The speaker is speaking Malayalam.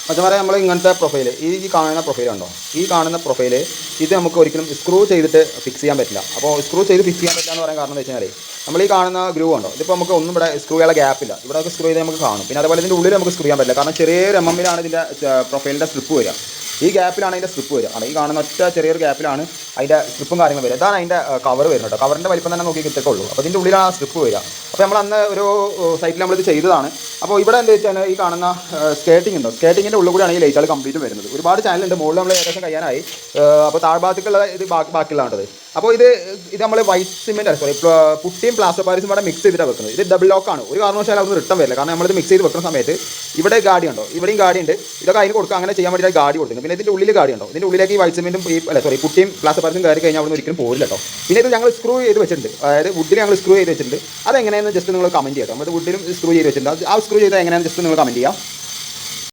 മച്ചന്മാരെ നമ്മൾ ഇങ്ങനത്തെ പ്രൊഫൈൽ ഈ കാണുന്ന പ്രൊഫൈൽ ഉണ്ടോ? ഈ കാണുന്ന പ്രൊഫൈൽ ഇത് നമുക്ക് ഒരിക്കലും സ്ക്രൂ ചെയ്തിട്ട് ഫിക്സ് ചെയ്യാൻ പറ്റില്ല. അപ്പോൾ സ്ക്രൂ ചെയ്ത് ഫിക്സ് ചെയ്യാൻ പറ്റില്ല എന്ന് പറയാൻ കാരണം എന്താ വെച്ചാൽ നമ്മൾ ഈ കാണുന്ന ഗ്രൂ ഉണ്ടോ, ഇതിപ്പോൾ നമുക്ക് ഒന്നും ഇവിടെ സ്ക്രൂ ചെയ്യാനുള്ള ഗ്യാപ്പില്ല. ഇവിടെ ഒക്കെ സ്ക്രൂ ചെയ്ത് നമുക്ക് കാണും. പിന്നെ അതുപോലെ ഇതിൻ്റെ ഉള്ളിൽ നമുക്ക് സ്ക്രൂ ചെയ്യാൻ പറ്റില്ല. കാരണം ചെറിയൊരു എമ്മിലാണ് ഇതിൻ്റെ പ്രൊഫൈലിൻ്റെ സ്ട്രിപ്പ് വരിക. ഈ ഗ്യാപ്പിലാണ് അതിൻ്റെ സ്ട്രിപ്പ് വരിക. ആണ് ഈ കാണുന്ന ഒറ്റ ചെറിയൊരു ഗ്യാപ്പിലാണ് അതിൻ്റെ സ്ട്രിപ്പും കാര്യങ്ങളും വരിക. ഇതാണ് അതിൻ്റെ കവർ വരുന്നത് കേട്ടോ. കവറിൻ്റെ വലിപ്പം തന്നെ നോക്കി കിട്ടത്തുള്ളൂ. അപ്പോൾ ഇതിൻ്റെ ഉള്ളിലാണ് ആ സ്ട്രിപ്പ് വരിക. അപ്പോൾ നമ്മൾ അന്ന് ഒരു സൈറ്റിൽ നമ്മളിത് ചെയ്തതാണ്. അപ്പോൾ ഇവിടെ എന്താ വെച്ചാൽ ഈ കാണുന്ന സ്കേട്ടിംഗ് ഉണ്ടോ, സ്കേട്ടിങ്ങിൻ്റെ ഉള്ളിൽ കൂടിയാണ് ഈ ലൈറ്റുകൾ കംപ്ലീറ്റ് വരുന്നത്. ഒരുപാട് ചാനലുണ്ട്. മുകളിൽ നമ്മൾ ഏകദേശം കഴിയാനായി. അപ്പോൾ താഴ്ഭാഗത്തേക്കുള്ള ഇത് ബാക്കിയുള്ളതാണത്. അപ്പോൾ ഇത് നമ്മൾ വൈറ്റ് സിമെൻറ്റ് സോറി പുട്ടിയും പ്ലാസ്റ്റർ പാരീസും ഇവിടെ മിക്സ് ചെയ്തിട്ടാണ് വെക്കുന്നത്. ഇത് ഡബിൾ ലോക്കാണ്. ഒരു കാരണവശാലും അതൊന്നും റിട്ടേൺ വരില്ല. കാരണം നമ്മളിത് മിക്സ് ചെയ്ത് വെക്കുന്ന സമയത്ത് ഇവിടെ ഗാഡി ഉണ്ടോ, ഇവിടെയും ഗാഡി ഉണ്ട്. ഇതൊക്കെ അതിന് കൊടുക്കുക. അങ്ങനെ ചെയ്യാൻ വേണ്ടിയിട്ട് ഗാഡി കൊടുക്കുന്നത്. പിന്നെ ഇതിൻ്റെ ഉള്ളിൽ ഗാഡി ഉണ്ടോ, ഇതിൻ്റെ ഉള്ളിലേക്ക് ഈ വൈറ്റ് സിമെൻറ്റും പുട്ടിയും പ്ലാസ്റ്റർ പാരീസും കയറി കഴിഞ്ഞാൽ അവിടെ ഒരിക്കലും പോരില്ല കേട്ടോ. പിന്നെ ഇത് ഞങ്ങൾ സ്ക്രൂ ചെയ്ത് വെച്ചിട്ടുണ്ട്. അതായത് വുഡിൽ ഞങ്ങൾ സ്ക്രൂ ചെയ്ത് വെച്ചിട്ടുണ്ട്. അതെങ്ങനെയാണെന്ന് ജസ്റ്റ് നിങ്ങൾ കമൻറ്റ് ചെയ്യാം. നമ്മൾ വുഡിലും സ്ക്രൂ ചെയ്ത് വെച്ചിട്ടുണ്ട്. ആ സ്ക്രൂ ചെയ്താൽ എങ്ങനെയാണെന്ന് ജസ്റ്റ് നിങ്ങൾ കമൻറ്റ് ചെയ്യാം.